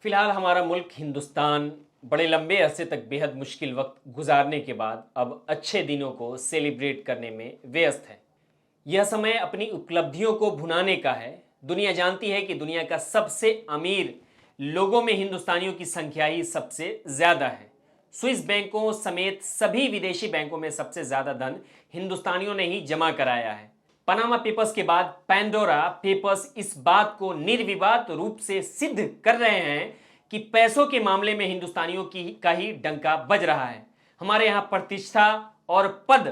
फिलहाल हमारा मुल्क हिंदुस्तान बड़े लंबे अरसे तक बेहद मुश्किल वक्त गुजारने के बाद अब अच्छे दिनों को सेलिब्रेट करने में व्यस्त है। यह समय अपनी उपलब्धियों को भुनाने का है। दुनिया जानती है कि दुनिया का सबसे अमीर लोगों में हिंदुस्तानियों की संख्या ही सबसे ज्यादा है। स्विस बैंकों समेत सभी विदेशी बैंकों में सबसे ज्यादा धन हिंदुस्तानियों ने ही जमा कराया है। पनामा पेपर्स के बाद पैंडोरा पेपर्स इस बात को निर्विवाद रूप से सिद्ध कर रहे हैं कि पैसों के मामले में हिंदुस्तानियों का ही डंका बज रहा है। हमारे यहाँ प्रतिष्ठा और पद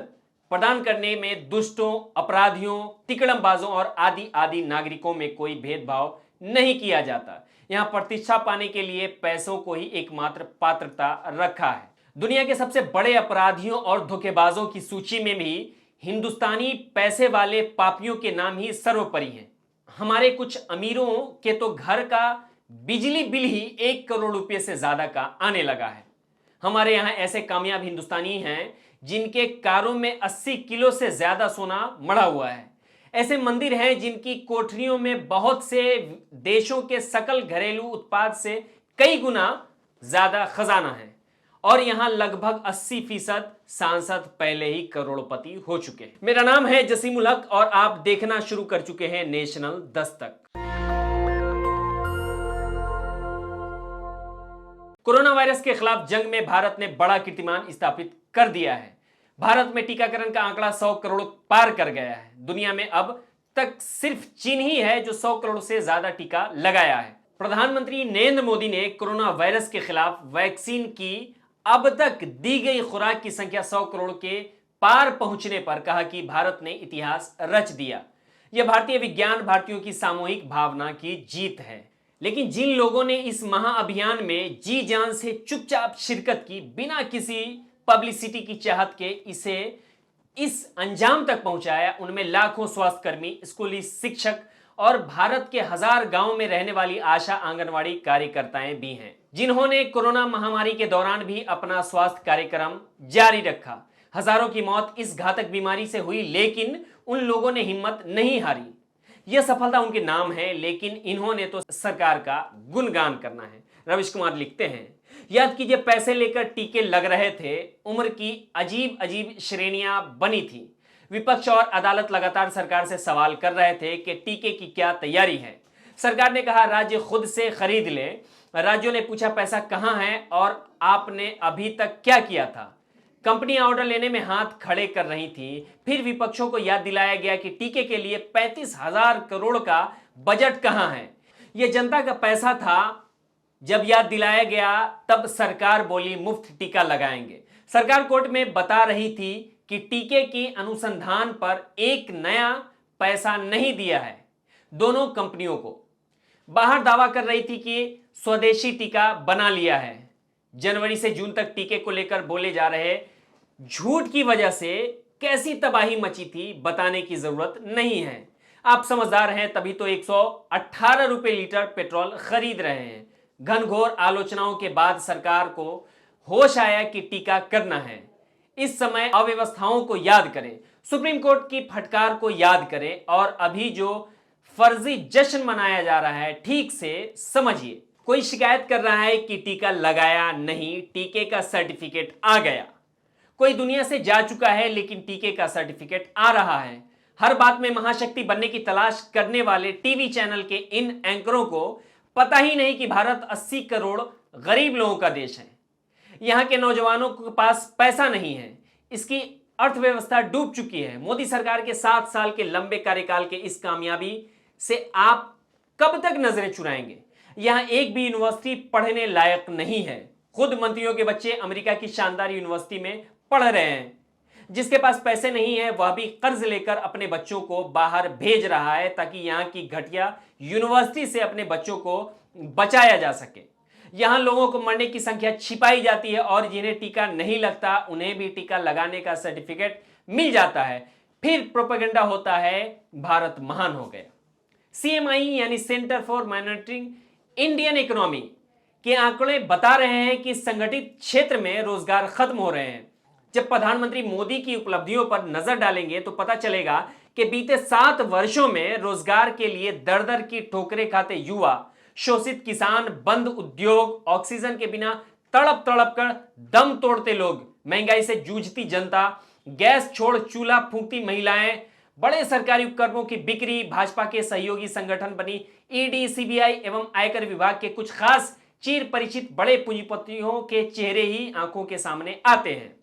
प्रदान करने में दुष्टों, अपराधियों, तिकड़मबाजों और आदि आदि नागरिकों में कोई भेदभाव नहीं किया जाता। यहाँ प्रतिष्ठा पाने के लिए पैसों को ही एकमात्र पात्रता रखा है। दुनिया के सबसे बड़े अपराधियों और धोखेबाजों की सूची में भी हिंदुस्तानी पैसे वाले पापियों के नाम ही सर्वोपरि हैं। हमारे कुछ अमीरों के तो घर का बिजली बिल ही 1 करोड़ रुपए से ज्यादा का आने लगा है। हमारे यहाँ ऐसे कामयाब हिंदुस्तानी हैं जिनके कारों में 80 किलो से ज्यादा सोना मढ़ा हुआ है। ऐसे मंदिर हैं जिनकी कोठरियों में बहुत से देशों के सकल घरेलू उत्पाद से कई गुना ज्यादा खजाना है। और यहां लगभग 80% सांसद पहले ही करोड़पति हो चुके हैं। मेरा नाम है जसीमुल हक और आप देखना शुरू कर चुके हैं नेशनल दस्तक। कोरोना वायरस के खिलाफ जंग में भारत ने बड़ा कीर्तिमान स्थापित कर दिया है। भारत में टीकाकरण का आंकड़ा 100 करोड़ पार कर गया है। दुनिया में अब तक सिर्फ चीन ही है जो 100 करोड़ से ज्यादा टीका लगाया है। प्रधानमंत्री नरेंद्र मोदी ने कोरोना वायरस के खिलाफ वैक्सीन की अब तक दी गई खुराक की संख्या 100 करोड़ के पार पहुंचने पर कहा कि भारत ने इतिहास रच दिया। यह भारतीय विज्ञान भारतीयों की सामूहिक भावना की जीत है। लेकिन जिन लोगों ने इस महाअभियान में जी जान से चुपचाप शिरकत की, बिना किसी पब्लिसिटी की चाहत के इसे इस अंजाम तक पहुंचाया, उनमें लाखों स्वास्थ्यकर्मी, स्कूली शिक्षक और भारत के 1000 गांवों में रहने वाली आशा आंगनवाड़ी कार्यकर्ताएं भी हैं, जिन्होंने कोरोना महामारी के दौरान भी अपना स्वास्थ्य कार्यक्रम जारी रखा। हजारों की मौत इस घातक बीमारी से हुई, लेकिन उन लोगों ने हिम्मत नहीं हारी। यह सफलता उनके नाम है, लेकिन इन्होंने तो सरकार का गुणगान करना है। रविश कुमार लिखते हैं, याद कीजिए पैसे लेकर टीके लग रहे थे, उम्र की अजीब अजीब श्रेणियां बनी थी। विपक्ष और अदालत लगातार सरकार से सवाल कर रहे थे कि टीके की क्या तैयारी है। सरकार ने कहा राज्य खुद से खरीद ले। राज्यों ने पूछा पैसा कहां है और आपने अभी तक क्या किया था। कंपनियां ऑर्डर लेने में हाथ खड़े कर रही थी। फिर विपक्षों को याद दिलाया गया कि टीके के लिए 35,000 करोड़ का बजट कहां है। यह जनता का पैसा था। जब याद दिलाया गया तब सरकार बोली मुफ्त टीका लगाएंगे। सरकार कोर्ट में बता रही थी कि टीके की अनुसंधान पर एक नया पैसा नहीं दिया है। दोनों कंपनियों को बाहर दावा कर रही थी कि स्वदेशी टीका बना लिया है। जनवरी से जून तक टीके को लेकर बोले जा रहे झूठ की वजह से कैसी तबाही मची थी बताने की जरूरत नहीं है। आप समझदार हैं तभी तो 118 रुपए लीटर पेट्रोल खरीद रहे हैं। घनघोर आलोचनाओं के बाद सरकार को होश आया कि टीका करना है। इस समय अव्यवस्थाओं को याद करें, सुप्रीम कोर्ट की फटकार को याद करें और अभी जो फर्जी जश्न मनाया जा रहा है ठीक से समझिए। कोई शिकायत कर रहा है कि टीका लगाया नहीं, टीके का सर्टिफिकेट आ गया। कोई दुनिया से जा चुका है लेकिन टीके का सर्टिफिकेट आ रहा है। हर बात में महाशक्ति बनने की तलाश करने वाले टीवी चैनल के इन एंकरों को पता ही नहीं कि भारत 80 करोड़ गरीब लोगों का देश है। यहां के नौजवानों के पास पैसा नहीं है। इसकी अर्थव्यवस्था डूब चुकी है। मोदी सरकार के 7 साल के लंबे कार्यकाल के इस कामयाबी से आप कब तक नजरें चुराएंगे। यहां एक भी यूनिवर्सिटी पढ़ने लायक नहीं है। खुद मंत्रियों के बच्चे अमेरिका की शानदार यूनिवर्सिटी में पढ़ रहे हैं। जिसके पास पैसे नहीं है वह भी कर्ज लेकर अपने बच्चों को बाहर भेज रहा है ताकि यहां की घटिया यूनिवर्सिटी से अपने बच्चों को बचाया जा सके। यहां लोगों को मरने की संख्या छिपाई जाती है और जिन्हें टीका नहीं लगता उन्हें भी टीका लगाने का सर्टिफिकेट मिल जाता है। फिर प्रोपेगेंडा होता है भारत महान हो गया। CMI यानी centre for monitoring Indian economy के आंकड़े बता रहे हैं कि संगठित क्षेत्र में रोजगार खत्म हो रहे हैं। जब प्रधानमंत्री मोदी की उपलब्धियों पर नजर डालेंगे तो पता चलेगा कि बीते 7 वर्षों में रोजगार के लिए दर दर की ठोकरें खाते युवा शोषित किसान, बंद उद्योग, ऑक्सीजन के बिना तड़प तड़प कर दम तोड़ते लोग, महंगाई से जूझती जनता, गैस छोड़ चूल्हा फूंकती महिलाएं, बड़े सरकारी उपकरणों की बिक्री, भाजपा के सहयोगी संगठन बनी ईडी, सीबीआई एवं आयकर विभाग के कुछ खास चिर परिचित बड़े पूंजीपतियों के चेहरे ही आंखों के सामने आते हैं।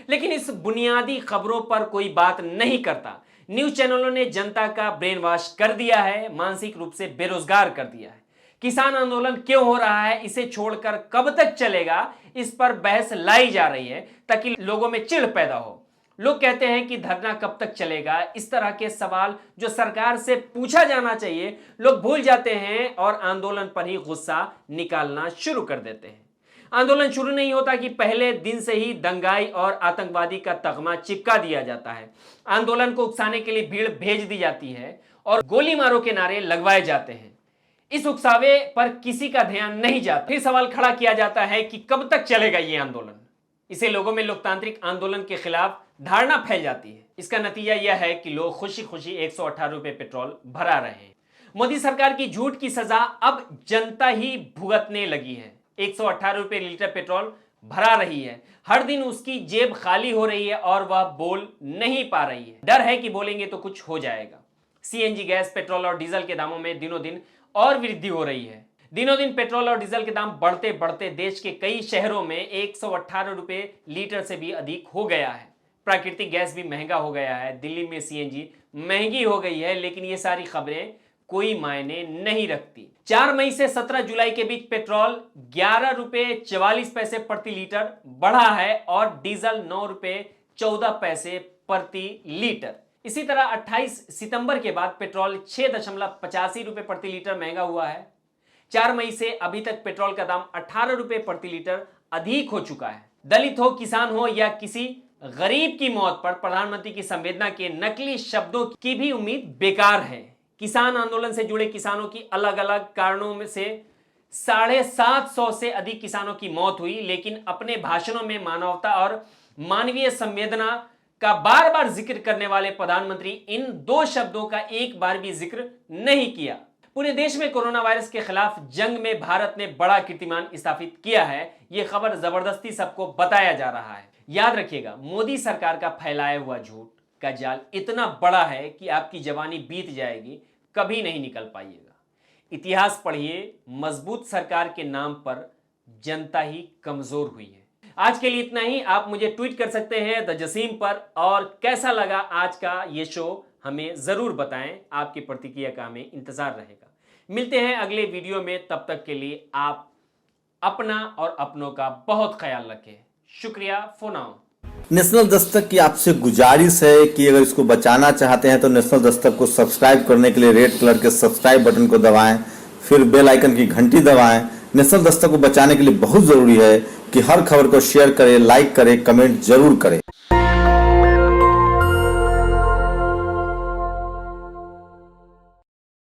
लेकिन इस बुनियादी खबरों पर कोई बात नहीं करता। न्यूज चैनलों ने जनता का ब्रेन वॉश कर दिया है, मानसिक रूप से बेरोजगार कर दिया है। किसान आंदोलन क्यों हो रहा है, इसे छोड़कर कब तक चलेगा, इस पर बहस लाई जा रही है ताकि लोगों में चिढ़ पैदा हो। लोग कहते हैं कि धरना कब तक चलेगा, इस तरह के सवाल जो सरकार से पूछा जाना चाहिए लोग भूल जाते हैं और आंदोलन पर ही गुस्सा निकालना शुरू कर देते हैं। आंदोलन शुरू नहीं होता कि पहले दिन से ही दंगाई और आतंकवादी का तगमा चिपका दिया जाता है। आंदोलन को उकसाने के लिए भीड़ भेज दी जाती है और गोली मारो के नारे लगवाए जाते हैं। इस उकसावे पर किसी का ध्यान नहीं जाता। फिर सवाल खड़ा किया जाता है कि कब तक चलेगा ये आंदोलन। इसे लोगों में लोकतांत्रिक आंदोलन के खिलाफ धारणा फैल जाती है। इसका नतीजा यह है कि लोग खुशी खुशी 118 रुपए पेट्रोल भरा रहे हैं। मोदी सरकार की झूठ की सजा अब जनता ही भुगतने लगी है। 118 रुपए लीटर पेट्रोल भरा रही है, हर दिन उसकी जेब खाली हो रही है और वह बोल नहीं पा रही है। डर है कि बोलेंगे तो कुछ हो जाएगा। सीएनजी गैस, पेट्रोल और डीजल के दामों में दिनों दिन और वृद्धि हो रही है। दिनों दिन पेट्रोल और डीजल के दाम बढ़ते बढ़ते देश के कई शहरों में 118 रुपए लीटर से भी अधिक हो गया है। प्राकृतिक गैस भी महंगा हो गया है। दिल्ली में सीएनजी महंगी हो गई है, लेकिन ये सारी खबरें कोई मायने नहीं रखती। 4 मई से 17 जुलाई के बीच पेट्रोल 11 रुपए 44 पैसे प्रति लीटर बढ़ा है और डीजल 9 रुपए 14 पैसे प्रति लीटर। इसी तरह 28 सितंबर के बाद पेट्रोल 6.85 रुपए प्रति लीटर महंगा हुआ है। 4 मई से अभी तक पेट्रोल का दाम 18 रुपए प्रति लीटर अधिक हो चुका है। दलित हो, किसान हो या किसी गरीब की मौत पर प्रधानमंत्री की संवेदना के नकली शब्दों की भी उम्मीद बेकार है। किसान आंदोलन से जुड़े किसानों की अलग अलग कारणों में से 750 से अधिक किसानों की मौत हुई, लेकिन अपने भाषणों में मानवता और मानवीय संवेदना का बार बार जिक्र करने वाले प्रधानमंत्री इन 2 शब्दों का एक बार भी जिक्र नहीं किया। पूरे देश में कोरोना वायरस के खिलाफ जंग में भारत ने बड़ा कीर्तिमान स्थापित किया है। यह खबर जबरदस्ती सबको बताया जा रहा है। याद रखिएगा, मोदी सरकार का फैलाया हुआ झूठ का जाल इतना बड़ा है कि आपकी जवानी बीत जाएगी, कभी नहीं निकल पाइएगा। इतिहास पढ़िए, मजबूत सरकार के नाम पर जनता ही कमजोर हुई है। आज के लिए इतना ही। आप मुझे ट्वीट कर सकते हैं द जसीम पर। और कैसा लगा आज का ये शो हमें जरूर बताएं। आपकी प्रतिक्रिया का हमें इंतजार रहेगा। मिलते हैं अगले वीडियो में, तब तक के लिए आप अपना और अपनों का बहुत ख्याल रखें। शुक्रिया फॉर नाउ। नेशनल दस्तक की आपसे गुजारिश है कि अगर इसको बचाना चाहते हैं तो नेशनल दस्तक को सब्सक्राइब करने के लिए रेड कलर के सब्सक्राइब बटन को दबाएं, फिर बेल आइकन की घंटी दबाएं। नेशनल दस्तक को बचाने के लिए बहुत जरूरी है कि हर खबर को शेयर करें, लाइक करें, कमेंट जरूर करें।